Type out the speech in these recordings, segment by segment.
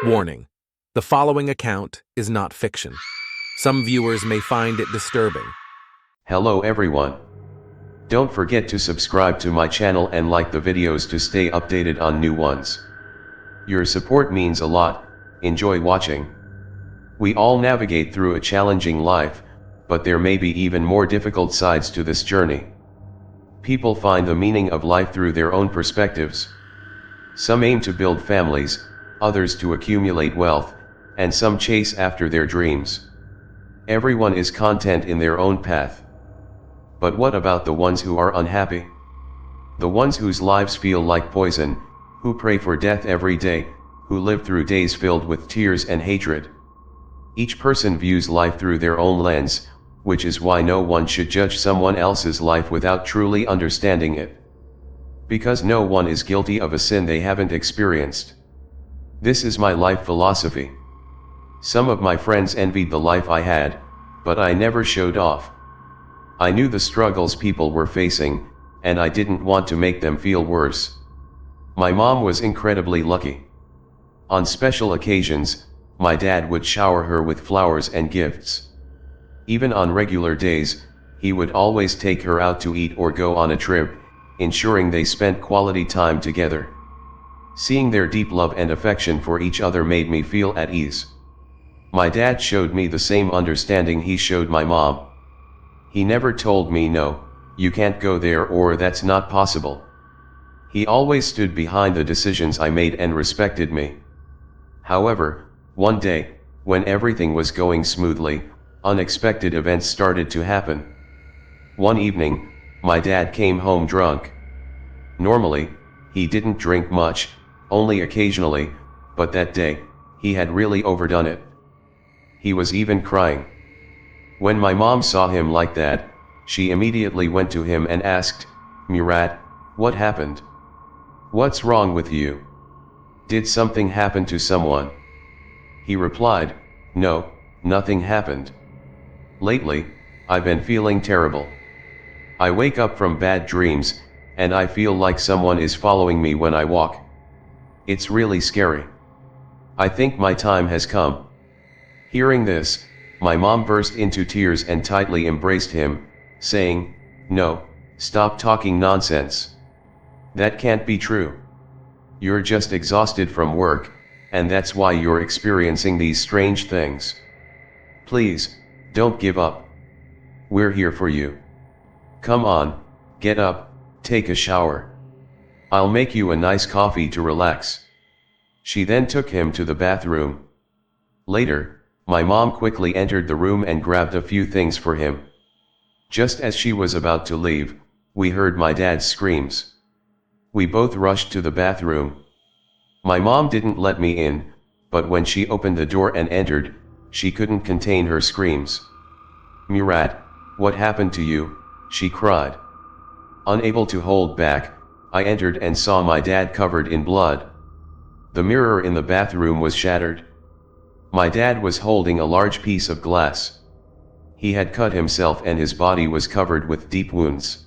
Warning: the following account is not fiction. Some viewers may find it disturbing. Hello everyone. Don't forget to subscribe to my channel and like the videos to stay updated on new ones. Your support means a lot. Enjoy watching. We all navigate through a challenging life, but there may be even more difficult sides to this journey. People find the meaning of life through their own perspectives. Some aim to build families, others to accumulate wealth, and some chase after their dreams. Everyone is content in their own path. But what about the ones who are unhappy? The ones whose lives feel like poison, who pray for death every day, who live through days filled with tears and hatred. Each person views life through their own lens, which is why no one should judge someone else's life without truly understanding it. Because no one is guilty of a sin they haven't experienced. This is my life philosophy. Some of my friends envied the life I had, but I never showed off. I knew the struggles people were facing, and I didn't want to make them feel worse. My mom was incredibly lucky. On special occasions, my dad would shower her with flowers and gifts. Even on regular days, he would always take her out to eat or go on a trip, ensuring they spent quality time together. Seeing their deep love and affection for each other made me feel at ease. My dad showed me the same understanding he showed my mom. He never told me no, you can't go there or that's not possible. He always stood behind the decisions I made and respected me. However, one day, when everything was going smoothly, unexpected events started to happen. One evening, my dad came home drunk. Normally, he didn't drink much, only occasionally, but that day, he had really overdone it. He was even crying. When my mom saw him like that, she immediately went to him and asked, "Murat, what happened? What's wrong with you? Did something happen to someone?" He replied, "No, nothing happened. Lately, I've been feeling terrible. I wake up from bad dreams, and I feel like someone is following me when I walk. It's really scary. I think my time has come." Hearing this, my mom burst into tears and tightly embraced him, saying, "No, stop talking nonsense. That can't be true. You're just exhausted from work, and that's why you're experiencing these strange things. Please, don't give up. We're here for you. Come on, get up, take a shower. I'll make you a nice coffee to relax." She then took him to the bathroom. Later, my mom quickly entered the room and grabbed a few things for him. Just as she was about to leave, we heard my dad's screams. We both rushed to the bathroom. My mom didn't let me in, but when she opened the door and entered, she couldn't contain her screams. "Murat, what happened to you?" she cried. Unable to hold back, I entered and saw my dad covered in blood. The mirror in the bathroom was shattered. My dad was holding a large piece of glass. He had cut himself and his body was covered with deep wounds.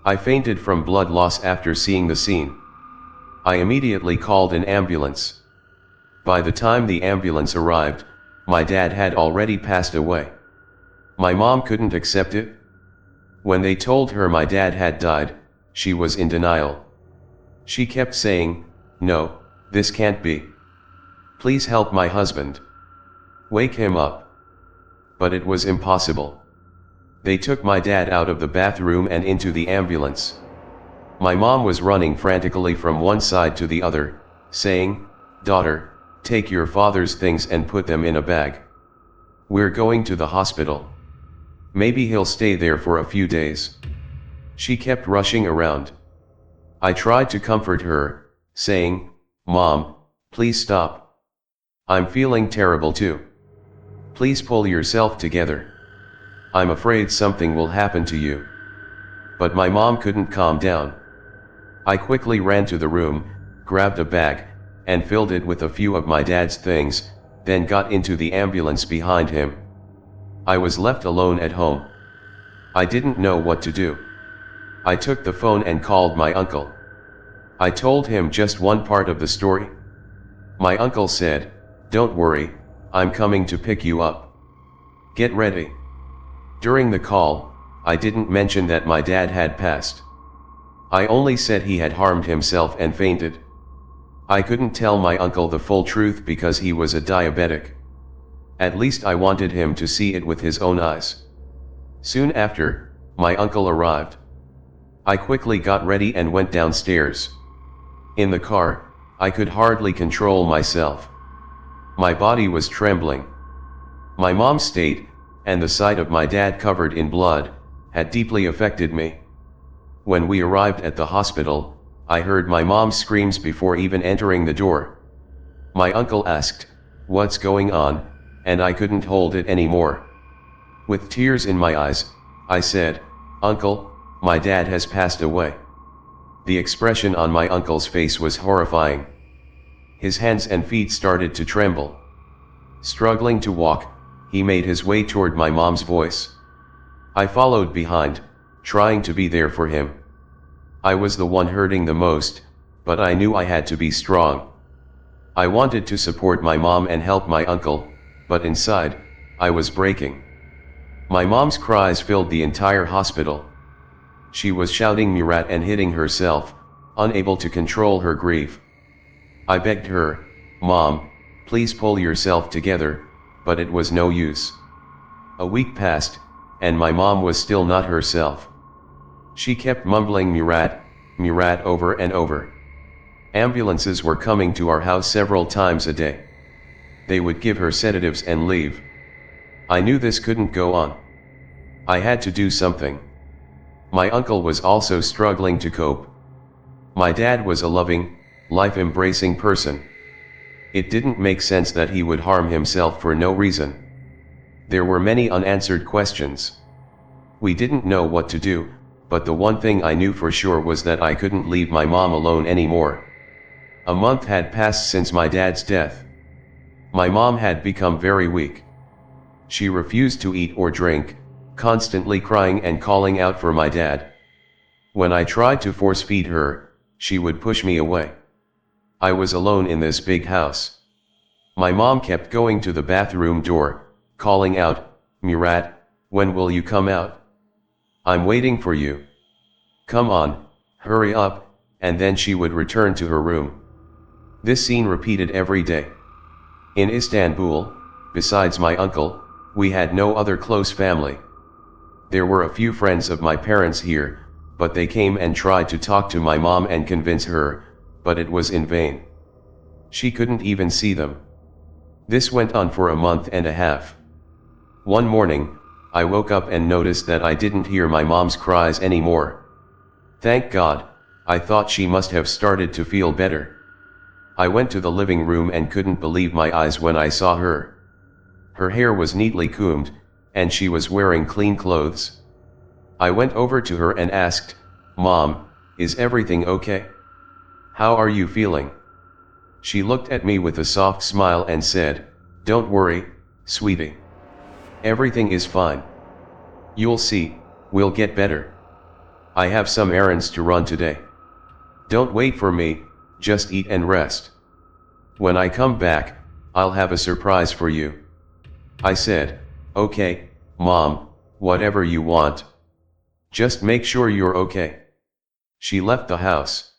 I fainted from blood loss after seeing the scene. I immediately called an ambulance. By the time the ambulance arrived, my dad had already passed away. My mom couldn't accept it. When they told her my dad had died, she was in denial. She kept saying, "No, this can't be. Please help my husband. Wake him up." But it was impossible. They took my dad out of the bathroom and into the ambulance. My mom was running frantically from one side to the other, saying, "Daughter, take your father's things and put them in a bag. We're going to the hospital. Maybe he'll stay there for a few days." She kept rushing around. I tried to comfort her, saying, "Mom, please stop. I'm feeling terrible too. Please pull yourself together. I'm afraid something will happen to you." But my mom couldn't calm down. I quickly ran to the room, grabbed a bag, and filled it with a few of my dad's things, then got into the ambulance behind him. I was left alone at home. I didn't know what to do. I took the phone and called my uncle. I told him just one part of the story. My uncle said, "Don't worry, I'm coming to pick you up. Get ready." During the call, I didn't mention that my dad had passed. I only said he had harmed himself and fainted. I couldn't tell my uncle the full truth because he was a diabetic. At least I wanted him to see it with his own eyes. Soon after, my uncle arrived. I quickly got ready and went downstairs. In the car, I could hardly control myself. My body was trembling. My mom's state, and the sight of my dad covered in blood, had deeply affected me. When we arrived at the hospital, I heard my mom's screams before even entering the door. My uncle asked, "What's going on?" and I couldn't hold it anymore. With tears in my eyes, I said, "Uncle, my dad has passed away." The expression on my uncle's face was horrifying. His hands and feet started to tremble. Struggling to walk, he made his way toward my mom's voice. I followed behind, trying to be there for him. I was the one hurting the most, but I knew I had to be strong. I wanted to support my mom and help my uncle, but inside, I was breaking. My mom's cries filled the entire hospital. She was shouting Murat and hitting herself, unable to control her grief. I begged her, "Mom, please pull yourself together," but it was no use. A week passed, and my mom was still not herself. She kept mumbling Murat, Murat over and over. Ambulances were coming to our house several times a day. They would give her sedatives and leave. I knew this couldn't go on. I had to do something. My uncle was also struggling to cope. My dad was a loving, life-embracing person. It didn't make sense that he would harm himself for no reason. There were many unanswered questions. We didn't know what to do, but the one thing I knew for sure was that I couldn't leave my mom alone anymore. A month had passed since my dad's death. My mom had become very weak. She refused to eat or drink, constantly crying and calling out for my dad. When I tried to force feed her, she would push me away. I was alone in this big house. My mom kept going to the bathroom door, calling out, "Murat, when will you come out? I'm waiting for you. Come on, hurry up," and then she would return to her room. This scene repeated every day. In Istanbul, besides my uncle, we had no other close family. There were a few friends of my parents here, but they came and tried to talk to my mom and convince her, but it was in vain. She couldn't even see them. This went on for a month and a half. One morning, I woke up and noticed that I didn't hear my mom's cries anymore. Thank God, I thought she must have started to feel better. I went to the living room and couldn't believe my eyes when I saw her. Her hair was neatly combed, and she was wearing clean clothes. I went over to her and asked, "Mom, is everything okay? How are you feeling?" She looked at me with a soft smile and said, "Don't worry, sweetie. Everything is fine. You'll see, we'll get better. I have some errands to run today. Don't wait for me, just eat and rest. When I come back, I'll have a surprise for you." I said, "Okay, Mom, whatever you want. Just make sure you're okay." She left the house.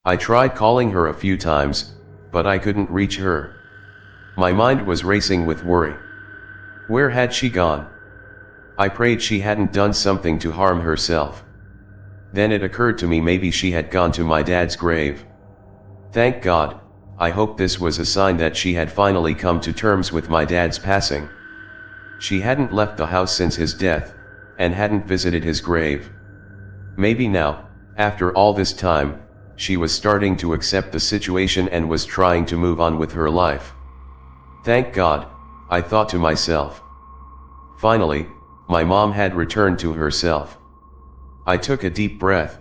I tried calling her a few times, but I couldn't reach her. My mind was racing with worry. Where had she gone? I prayed she hadn't done something to harm herself. Then it occurred to me maybe she had gone to my dad's grave. Thank God, I hoped this was a sign that she had finally come to terms with my dad's passing. She hadn't left the house since his death, and hadn't visited his grave. Maybe now, after all this time, she was starting to accept the situation and was trying to move on with her life. Thank God, I thought to myself. Finally, my mom had returned to herself. I took a deep breath.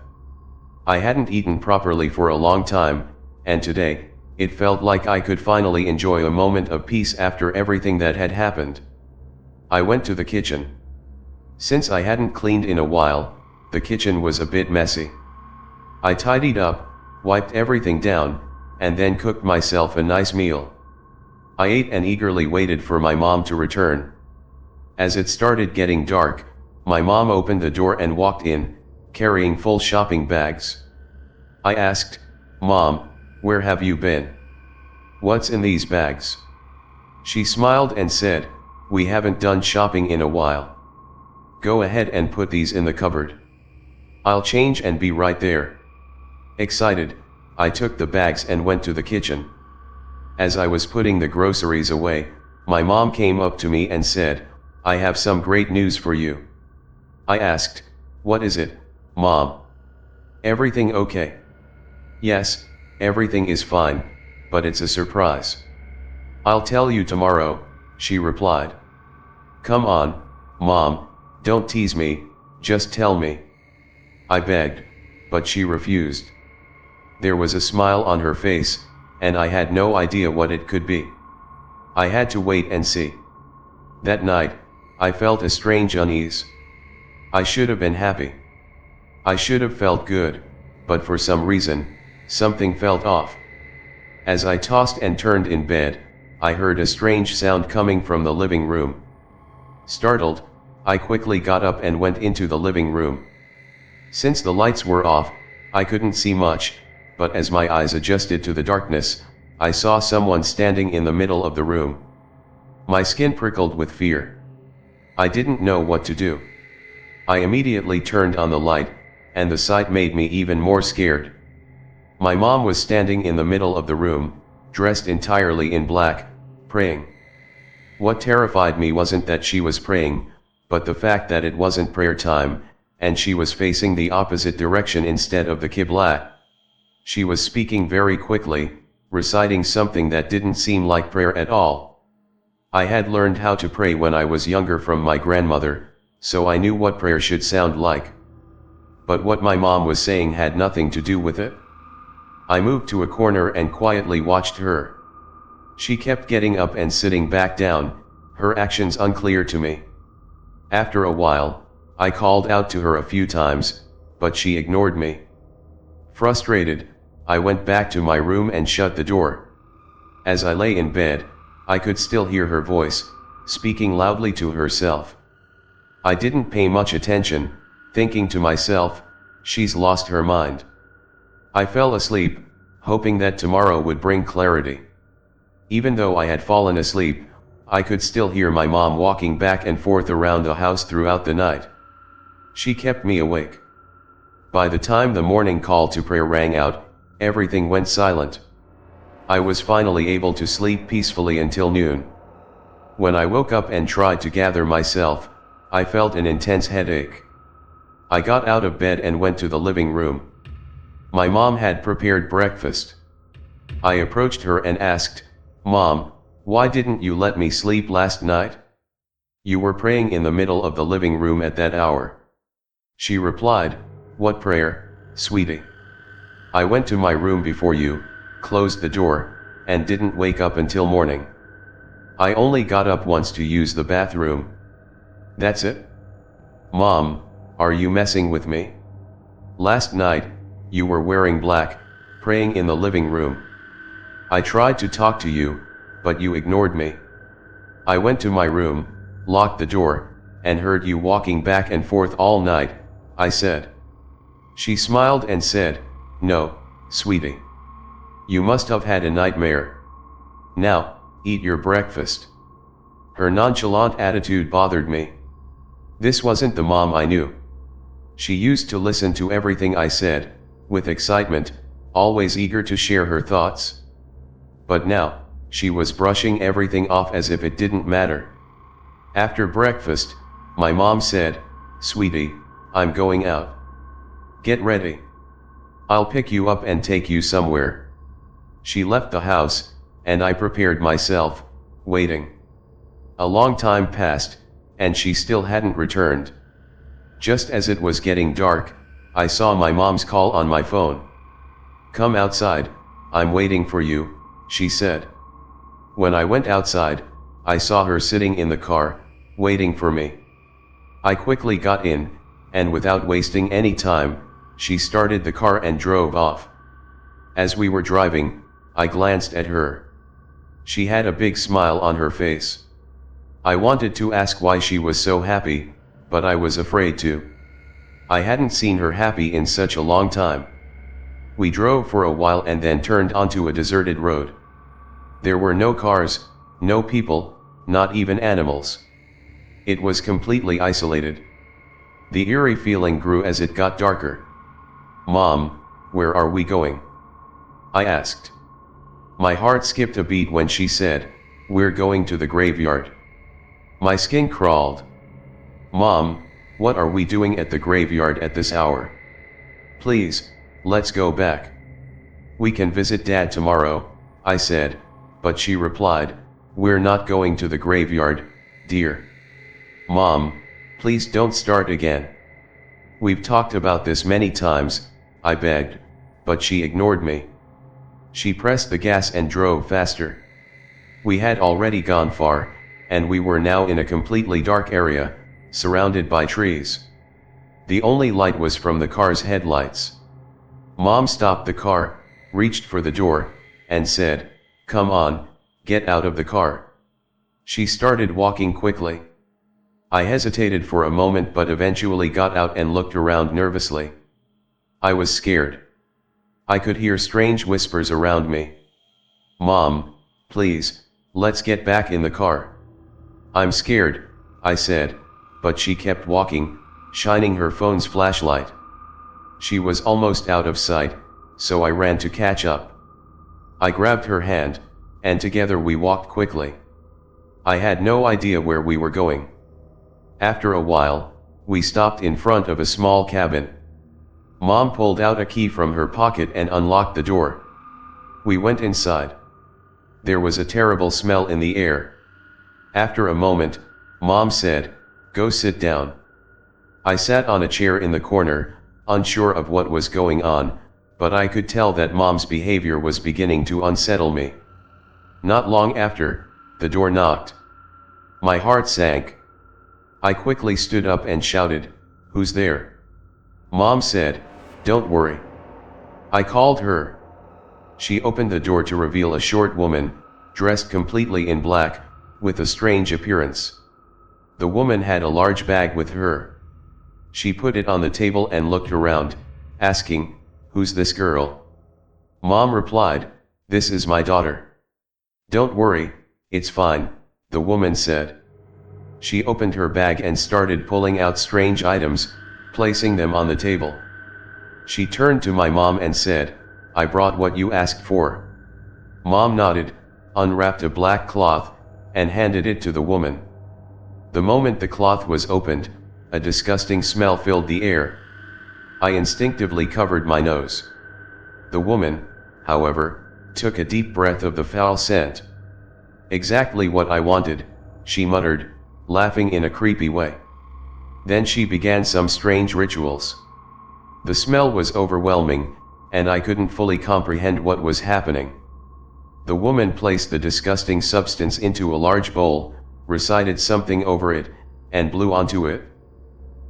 I hadn't eaten properly for a long time, and today, it felt like I could finally enjoy a moment of peace after everything that had happened. I went to the kitchen. Since I hadn't cleaned in a while, the kitchen was a bit messy. I tidied up, wiped everything down, and then cooked myself a nice meal. I ate and eagerly waited for my mom to return. As it started getting dark, my mom opened the door and walked in, carrying full shopping bags. I asked, "Mom, where have you been? What's in these bags?" She smiled and said, "We haven't done shopping in a while. Go ahead and put these in the cupboard. I'll change and be right there." Excited, I took the bags and went to the kitchen. As I was putting the groceries away, my mom came up to me and said, "I have some great news for you." I asked, "What is it, Mom? Everything okay?" "Yes, everything is fine, but it's a surprise. I'll tell you tomorrow," she replied. "Come on, Mom, don't tease me, just tell me." I begged, but she refused. There was a smile on her face, and I had no idea what it could be. I had to wait and see. That night, I felt a strange unease. I should have been happy. I should have felt good, but for some reason, something felt off. As I tossed and turned in bed, I heard a strange sound coming from the living room. Startled, I quickly got up and went into the living room. Since the lights were off, I couldn't see much, but as my eyes adjusted to the darkness, I saw someone standing in the middle of the room. My skin prickled with fear. I didn't know what to do. I immediately turned on the light, and the sight made me even more scared. My mom was standing in the middle of the room, dressed entirely in black, praying. What terrified me wasn't that she was praying, but the fact that it wasn't prayer time, and she was facing the opposite direction instead of the Qibla. She was speaking very quickly, reciting something that didn't seem like prayer at all. I had learned how to pray when I was younger from my grandmother, so I knew what prayer should sound like. But what my mom was saying had nothing to do with it. I moved to a corner and quietly watched her. She kept getting up and sitting back down, her actions unclear to me. After a while, I called out to her a few times, but she ignored me. Frustrated, I went back to my room and shut the door. As I lay in bed, I could still hear her voice, speaking loudly to herself. I didn't pay much attention, thinking to myself, she's lost her mind. I fell asleep, hoping that tomorrow would bring clarity. Even though I had fallen asleep, I could still hear my mom walking back and forth around the house throughout the night. She kept me awake. By the time the morning call to prayer rang out, everything went silent. I was finally able to sleep peacefully until noon. When I woke up and tried to gather myself, I felt an intense headache. I got out of bed and went to the living room. My mom had prepared breakfast. I approached her and asked, "Mom, why didn't you let me sleep last night? You were praying in the middle of the living room at that hour." She replied, "What prayer, sweetie? I went to my room before you, closed the door, and didn't wake up until morning. I only got up once to use the bathroom. That's it? Mom, are you messing with me? Last night, you were wearing black, praying in the living room. I tried to talk to you, but you ignored me. I went to my room, locked the door, and heard you walking back and forth all night," I said. She smiled and said, "No, sweetie. You must have had a nightmare. Now, eat your breakfast." Her nonchalant attitude bothered me. This wasn't the mom I knew. She used to listen to everything I said, with excitement, always eager to share her thoughts. But now, she was brushing everything off as if it didn't matter. After breakfast, my mom said, "Sweetie, I'm going out. Get ready. I'll pick you up and take you somewhere." She left the house, and I prepared myself, waiting. A long time passed, and she still hadn't returned. Just as it was getting dark, I saw my mom's call on my phone. "Come outside, I'm waiting for you," she said. When I went outside, I saw her sitting in the car, waiting for me. I quickly got in, and without wasting any time, she started the car and drove off. As we were driving, I glanced at her. She had a big smile on her face. I wanted to ask why she was so happy, but I was afraid to. I hadn't seen her happy in such a long time. We drove for a while and then turned onto a deserted road. There were no cars, no people, not even animals. It was completely isolated. The eerie feeling grew as it got darker. "Mom, where are we going?" I asked. My heart skipped a beat when she said, "We're going to the graveyard." My skin crawled. "Mom, what are we doing at the graveyard at this hour? Please, let's go back. We can visit Dad tomorrow," I said, but she replied, "We're not going to the graveyard, dear." "Mom, please don't start again. We've talked about this many times," I begged, but she ignored me. She pressed the gas and drove faster. We had already gone far, and we were now in a completely dark area, surrounded by trees. The only light was from the car's headlights. Mom stopped the car, reached for the door, and said, "Come on, get out of the car." She started walking quickly. I hesitated for a moment but eventually got out and looked around nervously. I was scared. I could hear strange whispers around me. "Mom, please, let's get back in the car." "I'm scared," I said, but she kept walking, shining her phone's flashlight. She was almost out of sight, so I ran to catch up. I grabbed her hand, and together we walked quickly. I had no idea where we were going. After a while, we stopped in front of a small cabin. Mom pulled out a key from her pocket and unlocked the door. We went inside. There was a terrible smell in the air. After a moment, Mom said, "Go sit down." I sat on a chair in the corner, unsure of what was going on, but I could tell that Mom's behavior was beginning to unsettle me. Not long after, the door knocked. My heart sank. I quickly stood up and shouted, "Who's there?" Mom said, "Don't worry." I called her. She opened the door to reveal a short woman, dressed completely in black, with a strange appearance. The woman had a large bag with her. She put it on the table and looked around, asking, "Who's this girl?" Mom replied, "This is my daughter." "Don't worry, it's fine," the woman said. She opened her bag and started pulling out strange items, placing them on the table. She turned to my mom and said, "I brought what you asked for." Mom nodded, unwrapped a black cloth, and handed it to the woman. The moment the cloth was opened, a disgusting smell filled the air. I instinctively covered my nose. The woman, however, took a deep breath of the foul scent. "Exactly what I wanted," she muttered, laughing in a creepy way. Then she began some strange rituals. The smell was overwhelming, and I couldn't fully comprehend what was happening. The woman placed the disgusting substance into a large bowl, recited something over it, and blew onto it.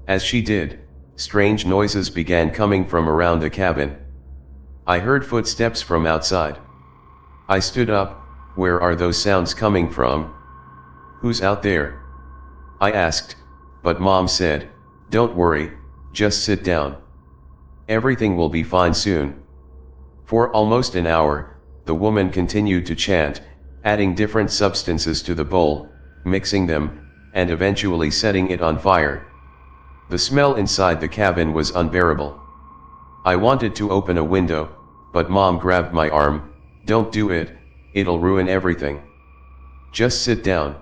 As she did, strange noises began coming from around the cabin. I heard footsteps from outside. I stood up. "Where are those sounds coming from? Who's out there?" I asked, but Mom said, "Don't worry, just sit down. Everything will be fine soon." For almost an hour, the woman continued to chant, adding different substances to the bowl, mixing them, and eventually setting it on fire. The smell inside the cabin was unbearable. I wanted to open a window, but Mom grabbed my arm. "Don't do it, it'll ruin everything. Just sit down."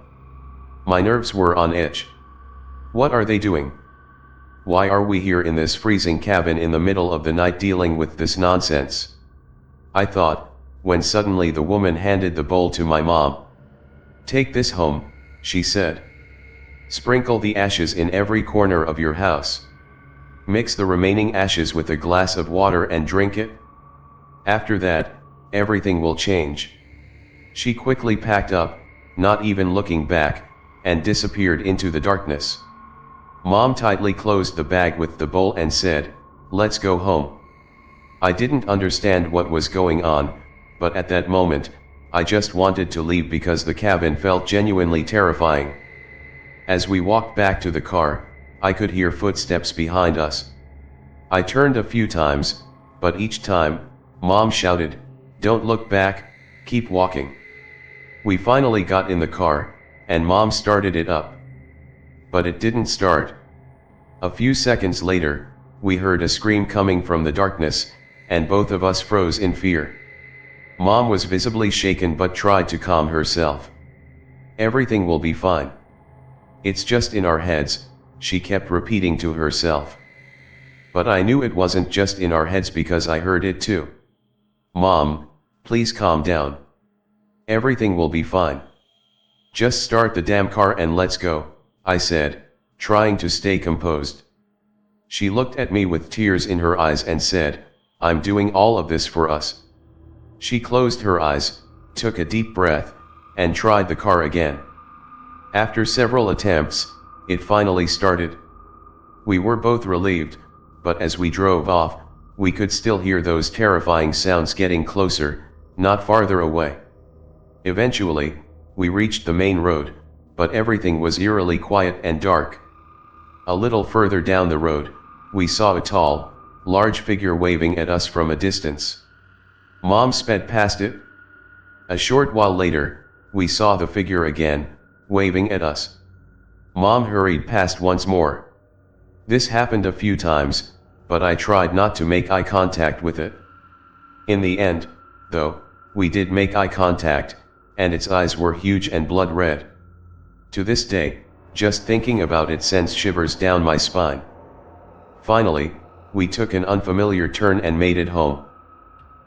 My nerves were on edge. What are they doing? Why are we here in this freezing cabin in the middle of the night dealing with this nonsense? I thought, when suddenly the woman handed the bowl to my mom. "Take this home," she said. "Sprinkle the ashes in every corner of your house. Mix the remaining ashes with a glass of water and drink it. After that, everything will change." She quickly packed up, not even looking back, and disappeared into the darkness. Mom tightly closed the bag with the bowl and said, "Let's go home." I didn't understand what was going on, but at that moment, I just wanted to leave because the cabin felt genuinely terrifying. As we walked back to the car, I could hear footsteps behind us. I turned a few times, but each time, Mom shouted, "Don't look back, keep walking." We finally got in the car, and Mom started it up. But it didn't start. A few seconds later, we heard a scream coming from the darkness, and both of us froze in fear. Mom was visibly shaken but tried to calm herself. "Everything will be fine. It's just in our heads," she kept repeating to herself. But I knew it wasn't just in our heads because I heard it too. "Mom, please calm down. Everything will be fine. Just start the damn car and let's go," I said, trying to stay composed. She looked at me with tears in her eyes and said, "I'm doing all of this for us." She closed her eyes, took a deep breath, and tried the car again. After several attempts, it finally started. We were both relieved, but as we drove off, we could still hear those terrifying sounds getting closer, not farther away. Eventually, we reached the main road, but everything was eerily quiet and dark. A little further down the road, we saw a tall, large figure waving at us from a distance. Mom sped past it. A short while later, we saw the figure again, waving at us. Mom hurried past once more. This happened a few times, but I tried not to make eye contact with it. In the end, though, we did make eye contact, and its eyes were huge and blood red. To this day, just thinking about it sends shivers down my spine. Finally, we took an unfamiliar turn and made it home.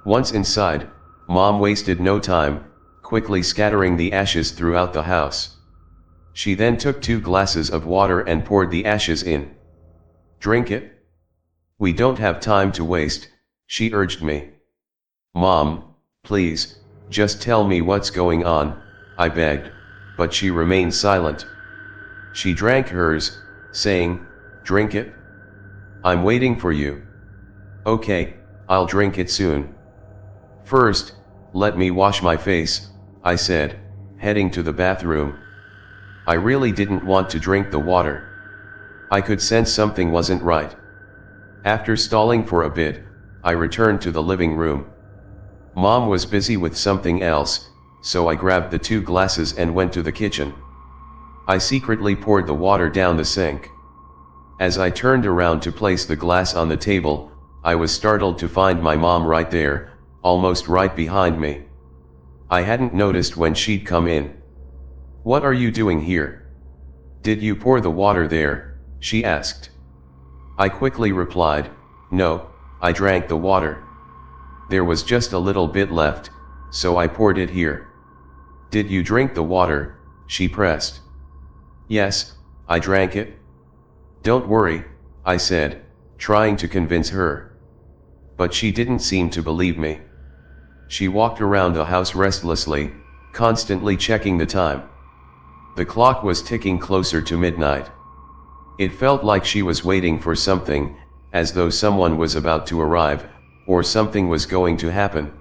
Once inside, Mom wasted no time, quickly scattering the ashes throughout the house. She then took 2 glasses of water and poured the ashes in. "Drink it. We don't have time to waste," she urged me. "Mom, please, just tell me what's going on," I begged, but she remained silent. She drank hers, saying, "Drink it? I'm waiting for you." "Okay, I'll drink it soon. First, let me wash my face," I said, heading to the bathroom. I really didn't want to drink the water. I could sense something wasn't right. After stalling for a bit, I returned to the living room. Mom was busy with something else, so I grabbed the 2 glasses and went to the kitchen. I secretly poured the water down the sink. As I turned around to place the glass on the table, I was startled to find my mom right there, almost right behind me. I hadn't noticed when she'd come in. "What are you doing here? Did you pour the water there?" she asked. I quickly replied, "No, I drank the water. There was just a little bit left, so I poured it here." "Did you drink the water?" she pressed. "Yes, I drank it." "Don't worry," I said, trying to convince her. But she didn't seem to believe me. She walked around the house restlessly, constantly checking the time. The clock was ticking closer to midnight. It felt like she was waiting for something, as though someone was about to arrive, or something was going to happen.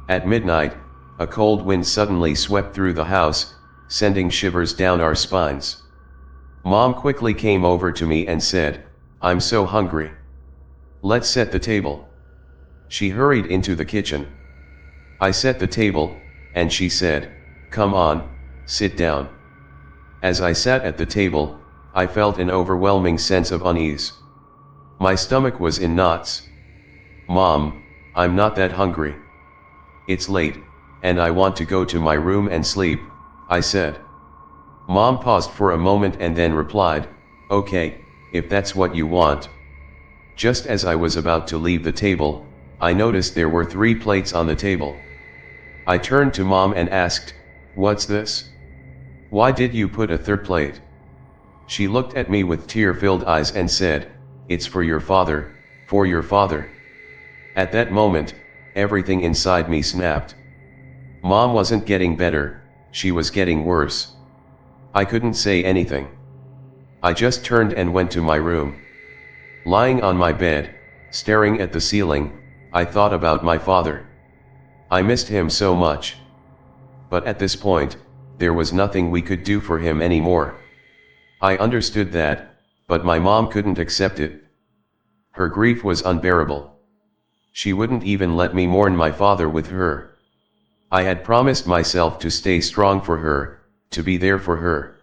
At midnight, a cold wind suddenly swept through the house, sending shivers down our spines. Mom quickly came over to me and said, "I'm so hungry. Let's set the table." She hurried into the kitchen. I set the table, and she said, "Come on, sit down." As I sat at the table, I felt an overwhelming sense of unease. My stomach was in knots. "Mom, I'm not that hungry. It's late, and I want to go to my room and sleep," I said. Mom paused for a moment and then replied, "Okay, if that's what you want." Just as I was about to leave the table, I noticed there were 3 plates on the table. I turned to Mom and asked, "What's this? Why did you put a 3rd plate?" She looked at me with tear-filled eyes and said, "It's for your father, for your father." At that moment, everything inside me snapped. Mom wasn't getting better, she was getting worse. I couldn't say anything. I just turned and went to my room. Lying on my bed, staring at the ceiling, I thought about my father. I missed him so much. But at this point, there was nothing we could do for him anymore. I understood that, but my mom couldn't accept it. Her grief was unbearable. She wouldn't even let me mourn my father with her. I had promised myself to stay strong for her, to be there for her.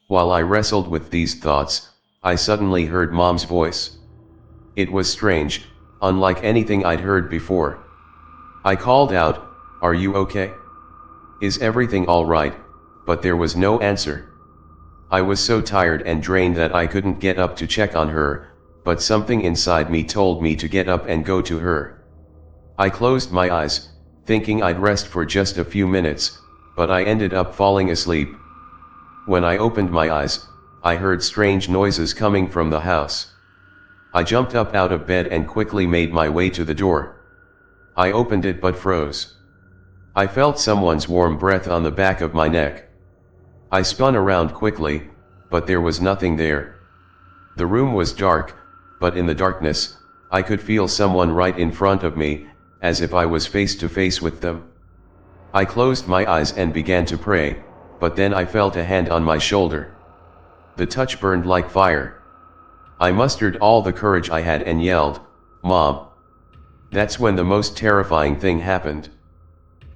While I wrestled with these thoughts, I suddenly heard Mom's voice. It was strange, unlike anything I'd heard before. I called out, "Are you okay? Is everything all right?" But there was no answer. I was so tired and drained that I couldn't get up to check on her, but something inside me told me to get up and go to her. I closed my eyes, thinking I'd rest for just a few minutes, but I ended up falling asleep. When I opened my eyes, I heard strange noises coming from the house. I jumped up out of bed and quickly made my way to the door. I opened it but froze. I felt someone's warm breath on the back of my neck. I spun around quickly, but there was nothing there. The room was dark, but in the darkness, I could feel someone right in front of me, as if I was face to face with them. I closed my eyes and began to pray, but then I felt a hand on my shoulder. The touch burned like fire. I mustered all the courage I had and yelled, "Mom!" That's when the most terrifying thing happened.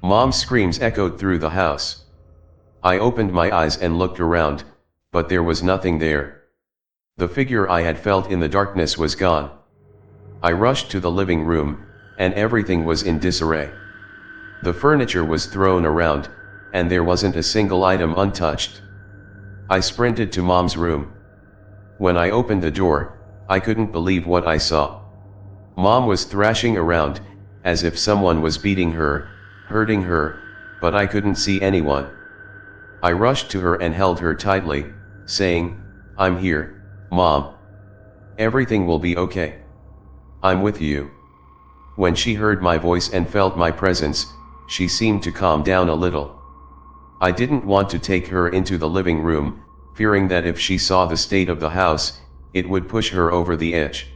Mom's screams echoed through the house. I opened my eyes and looked around, but there was nothing there. The figure I had felt in the darkness was gone. I rushed to the living room, and everything was in disarray. The furniture was thrown around, and there wasn't a single item untouched. I sprinted to Mom's room. When I opened the door, I couldn't believe what I saw. Mom was thrashing around, as if someone was beating her, hurting her, but I couldn't see anyone. I rushed to her and held her tightly, saying, "I'm here, Mom. Everything will be okay. I'm with you." When she heard my voice and felt my presence, she seemed to calm down a little. I didn't want to take her into the living room, fearing that if she saw the state of the house, it would push her over the edge.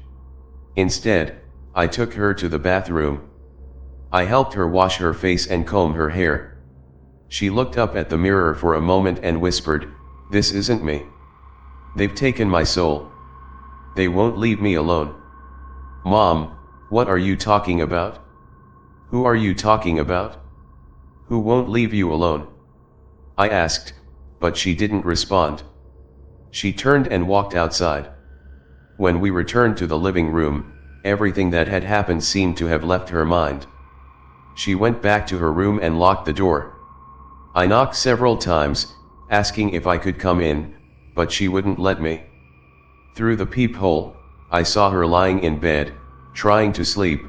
Instead, I took her to the bathroom. I helped her wash her face and comb her hair. She looked up at the mirror for a moment and whispered, "This isn't me. They've taken my soul. They won't leave me alone." "Mom, what are you talking about? Who are you talking about? Who won't leave you alone?" I asked, but she didn't respond. She turned and walked outside. When we returned to the living room, everything that had happened seemed to have left her mind. She went back to her room and locked the door. I knocked several times, asking if I could come in, but she wouldn't let me. Through the peephole, I saw her lying in bed, trying to sleep.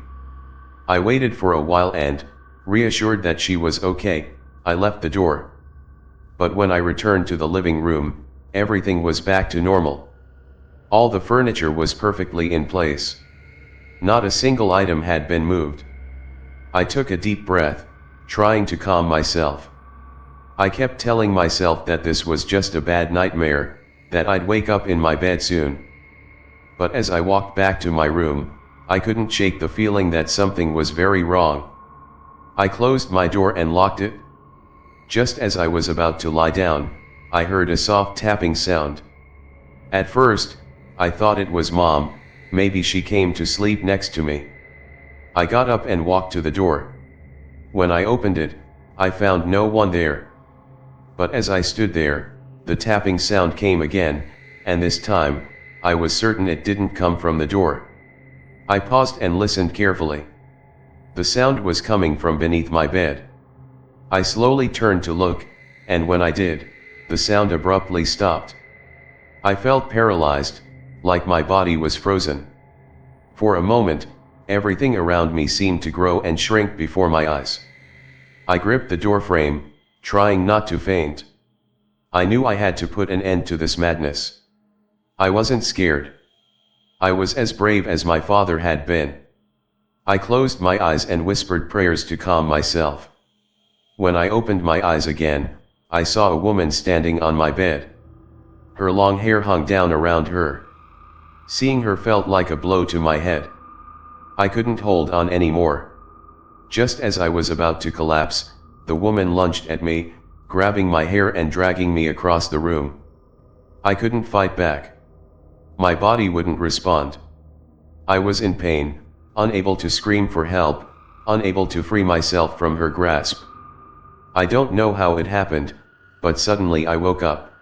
I waited for a while and, reassured that she was okay, I left the door. But when I returned to the living room, everything was back to normal. All the furniture was perfectly in place. Not a single item had been moved. I took a deep breath, trying to calm myself. I kept telling myself that this was just a bad nightmare, that I'd wake up in my bed soon. But as I walked back to my room, I couldn't shake the feeling that something was very wrong. I closed my door and locked it. Just as I was about to lie down, I heard a soft tapping sound. At first, I thought it was Mom, maybe she came to sleep next to me. I got up and walked to the door. When I opened it, I found no one there. But as I stood there, the tapping sound came again, and this time, I was certain it didn't come from the door. I paused and listened carefully. The sound was coming from beneath my bed. I slowly turned to look, and when I did, the sound abruptly stopped. I felt paralyzed, like my body was frozen. For a moment, everything around me seemed to grow and shrink before my eyes. I gripped the doorframe, trying not to faint. I knew I had to put an end to this madness. I wasn't scared. I was as brave as my father had been. I closed my eyes and whispered prayers to calm myself. When I opened my eyes again, I saw a woman standing on my bed. Her long hair hung down around her. Seeing her felt like a blow to my head. I couldn't hold on anymore. Just as I was about to collapse, the woman lunged at me, grabbing my hair and dragging me across the room. I couldn't fight back. My body wouldn't respond. I was in pain, unable to scream for help, unable to free myself from her grasp. I don't know how it happened, but suddenly I woke up.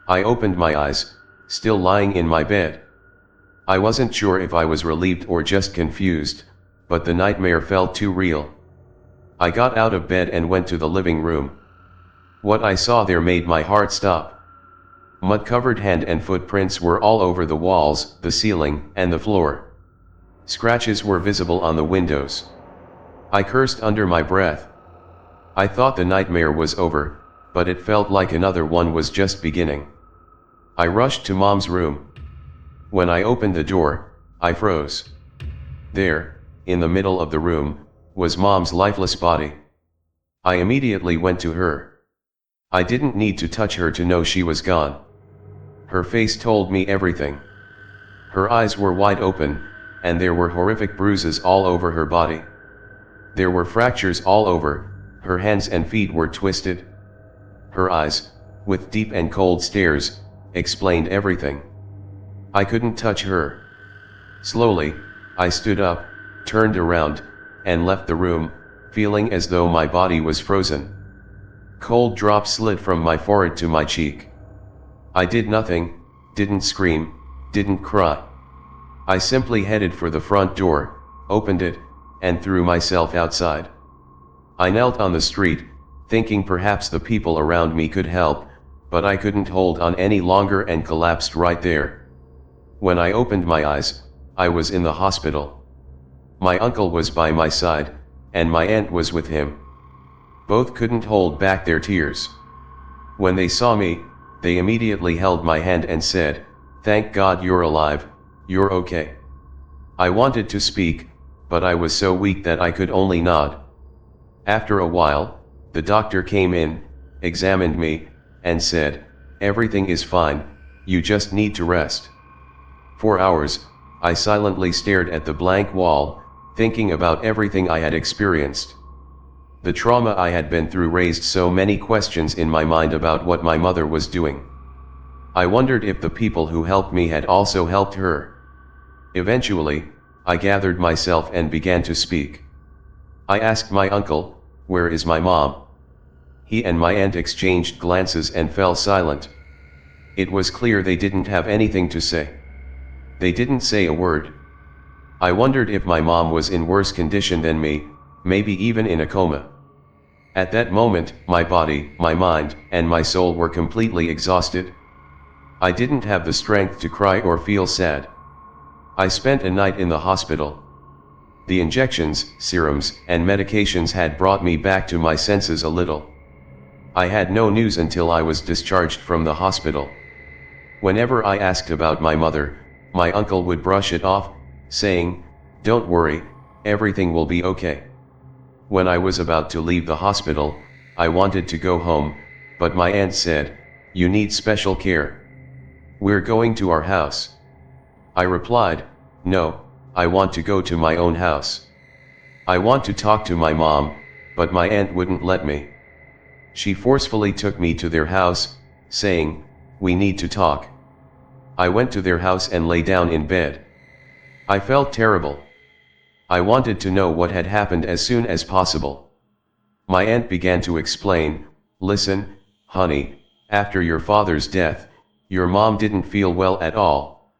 I opened my eyes, still lying in my bed. I wasn't sure if I was relieved or just confused, but the nightmare felt too real. I got out of bed and went to the living room. What I saw there made my heart stop. Mud-covered hand and footprints were all over the walls, the ceiling, and the floor. Scratches were visible on the windows. I cursed under my breath. I thought the nightmare was over, but it felt like another one was just beginning. I rushed to Mom's room. When I opened the door, I froze. There, in the middle of the room, was Mom's lifeless body. I immediately went to her. I didn't need to touch her to know she was gone. Her face told me everything. Her eyes were wide open, and there were horrific bruises all over her body. There were fractures all over, her hands and feet were twisted. Her eyes, with deep and cold stares, explained everything. I couldn't touch her. Slowly, I stood up, turned around, and left the room, feeling as though my body was frozen. Cold drops slid from my forehead to my cheek. I did nothing, didn't scream, didn't cry. I simply headed for the front door, opened it, and threw myself outside. I knelt on the street, thinking perhaps the people around me could help, but I couldn't hold on any longer and collapsed right there. When I opened my eyes, I was in the hospital. My uncle was by my side, and my aunt was with him. Both couldn't hold back their tears. When they saw me, they immediately held my hand and said, "Thank God you're alive, you're okay." I wanted to speak, but I was so weak that I could only nod. After a while, the doctor came in, examined me, and said, "Everything is fine, you just need to rest." For hours, I silently stared at the blank wall, thinking about everything I had experienced. The trauma I had been through raised so many questions in my mind about what my mother was doing. I wondered if the people who helped me had also helped her. Eventually, I gathered myself and began to speak. I asked my uncle, "Where is my mom?" He and my aunt exchanged glances and fell silent. It was clear they didn't have anything to say. They didn't say a word. I wondered if my mom was in worse condition than me, maybe even in a coma. At that moment, my body, my mind, and my soul were completely exhausted. I didn't have the strength to cry or feel sad. I spent a night in the hospital. The injections, serums, and medications had brought me back to my senses a little. I had no news until I was discharged from the hospital. Whenever I asked about my mother, my uncle would brush it off, saying, "Don't worry, everything will be okay." When I was about to leave the hospital, I wanted to go home, but my aunt said, "You need special care. We're going to our house." I replied, "No, I want to go to my own house. I want to talk to my mom," but my aunt wouldn't let me. She forcefully took me to their house, saying, "We need to talk." I went to their house and lay down in bed. I felt terrible. I wanted to know what had happened as soon as possible. My aunt began to explain, "Listen, honey, after your father's death, your mom didn't feel well at all.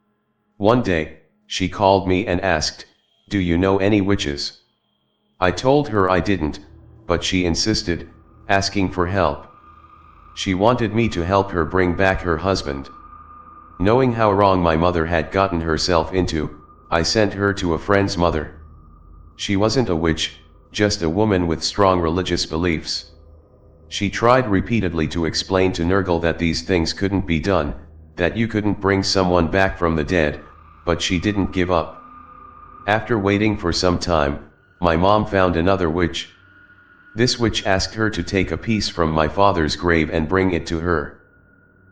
One day, she called me and asked, 'Do you know any witches?' I told her I didn't, but she insisted, asking for help. She wanted me to help her bring back her husband. Knowing how wrong my mother had gotten herself into, I sent her to a friend's mother. She wasn't a witch, just a woman with strong religious beliefs. She tried repeatedly to explain to Nurgle that these things couldn't be done, that you couldn't bring someone back from the dead, but she didn't give up. After waiting for some time, my mom found another witch. This witch asked her to take a piece from my father's grave and bring it to her.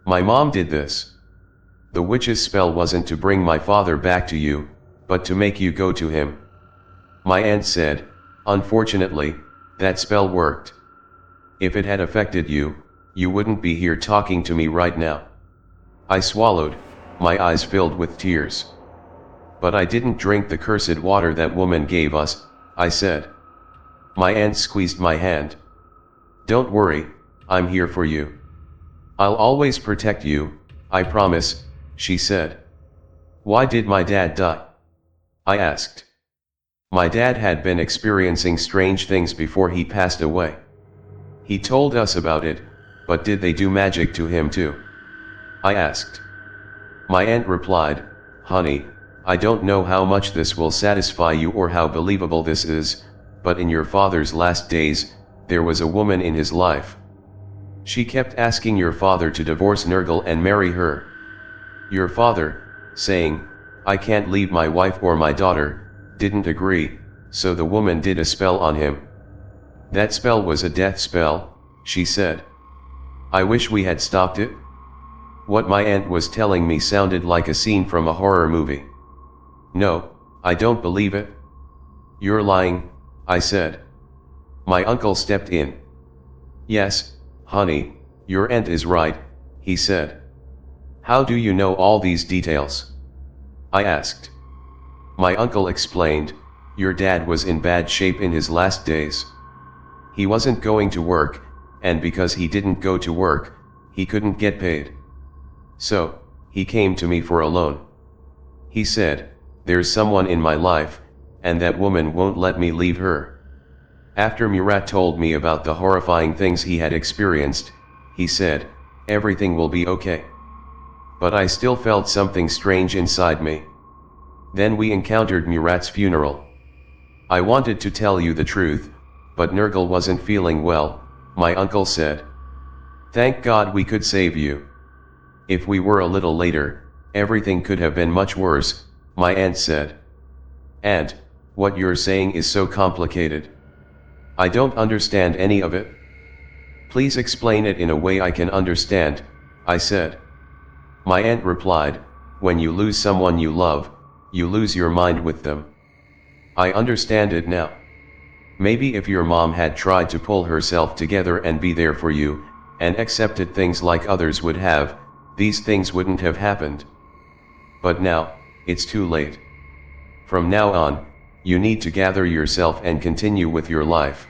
My mom did this. The witch's spell wasn't to bring my father back to you, but to make you go to him. My aunt said, "Unfortunately, that spell worked. If it had affected you, you wouldn't be here talking to me right now." I swallowed, my eyes filled with tears. "But I didn't drink the cursed water that woman gave us," I said. My aunt squeezed my hand. "Don't worry, I'm here for you. I'll always protect you, I promise," she said. "Why did my dad die?" I asked. My dad had been experiencing strange things before he passed away. He told us about it, but did they do magic to him too? I asked. My aunt replied, "Honey, I don't know how much this will satisfy you or how believable this is, but in your father's last days, there was a woman in his life. She kept asking your father to divorce Nurgle and marry her. Your father, saying, 'I can't leave my wife or my daughter,' didn't agree, so the woman did a spell on him. That spell was a death spell," she said. I wish we had stopped it. What my aunt was telling me sounded like a scene from a horror movie. "No, I don't believe it." "You're lying," I said. My uncle stepped in. "Yes, honey, your aunt is right," he said. "How do you know all these details?" I asked. My uncle explained, "Your dad was in bad shape in his last days. He wasn't going to work, and because he didn't go to work, he couldn't get paid. So, he came to me for a loan. He said, 'There's someone in my life, and that woman won't let me leave her.' After Murat told me about the horrifying things he had experienced, he said, 'Everything will be okay.' But I still felt something strange inside me. Then we encountered Murat's funeral. I wanted to tell you the truth, but Nurgle wasn't feeling well," my uncle said. "Thank God we could save you. If we were a little later, everything could have been much worse," my aunt said. "And, what you're saying is so complicated. I don't understand any of it." "Please explain it in a way I can understand," I said. My aunt replied, "When you lose someone you love, you lose your mind with them. I understand it now. Maybe if your mom had tried to pull herself together and be there for you, and accepted things like others would have, these things wouldn't have happened. But now, it's too late. From now on, you need to gather yourself and continue with your life.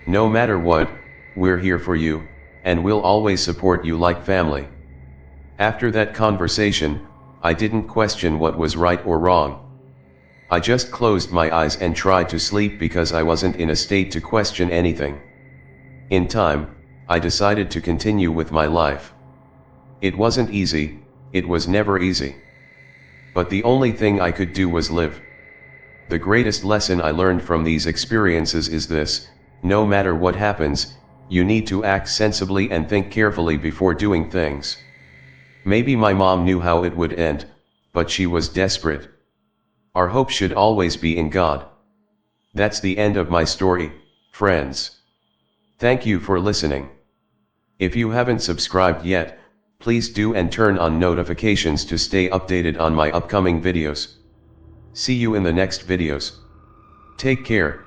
No matter what, we're here for you, and we'll always support you like family." After that conversation, I didn't question what was right or wrong. I just closed my eyes and tried to sleep because I wasn't in a state to question anything. In time, I decided to continue with my life. It wasn't easy, it was never easy. But the only thing I could do was live. The greatest lesson I learned from these experiences is this: no matter what happens, you need to act sensibly and think carefully before doing things. Maybe my mom knew how it would end, but she was desperate. Our hope should always be in God. That's the end of my story, friends. Thank you for listening. If you haven't subscribed yet, please do and turn on notifications to stay updated on my upcoming videos. See you in the next videos. Take care.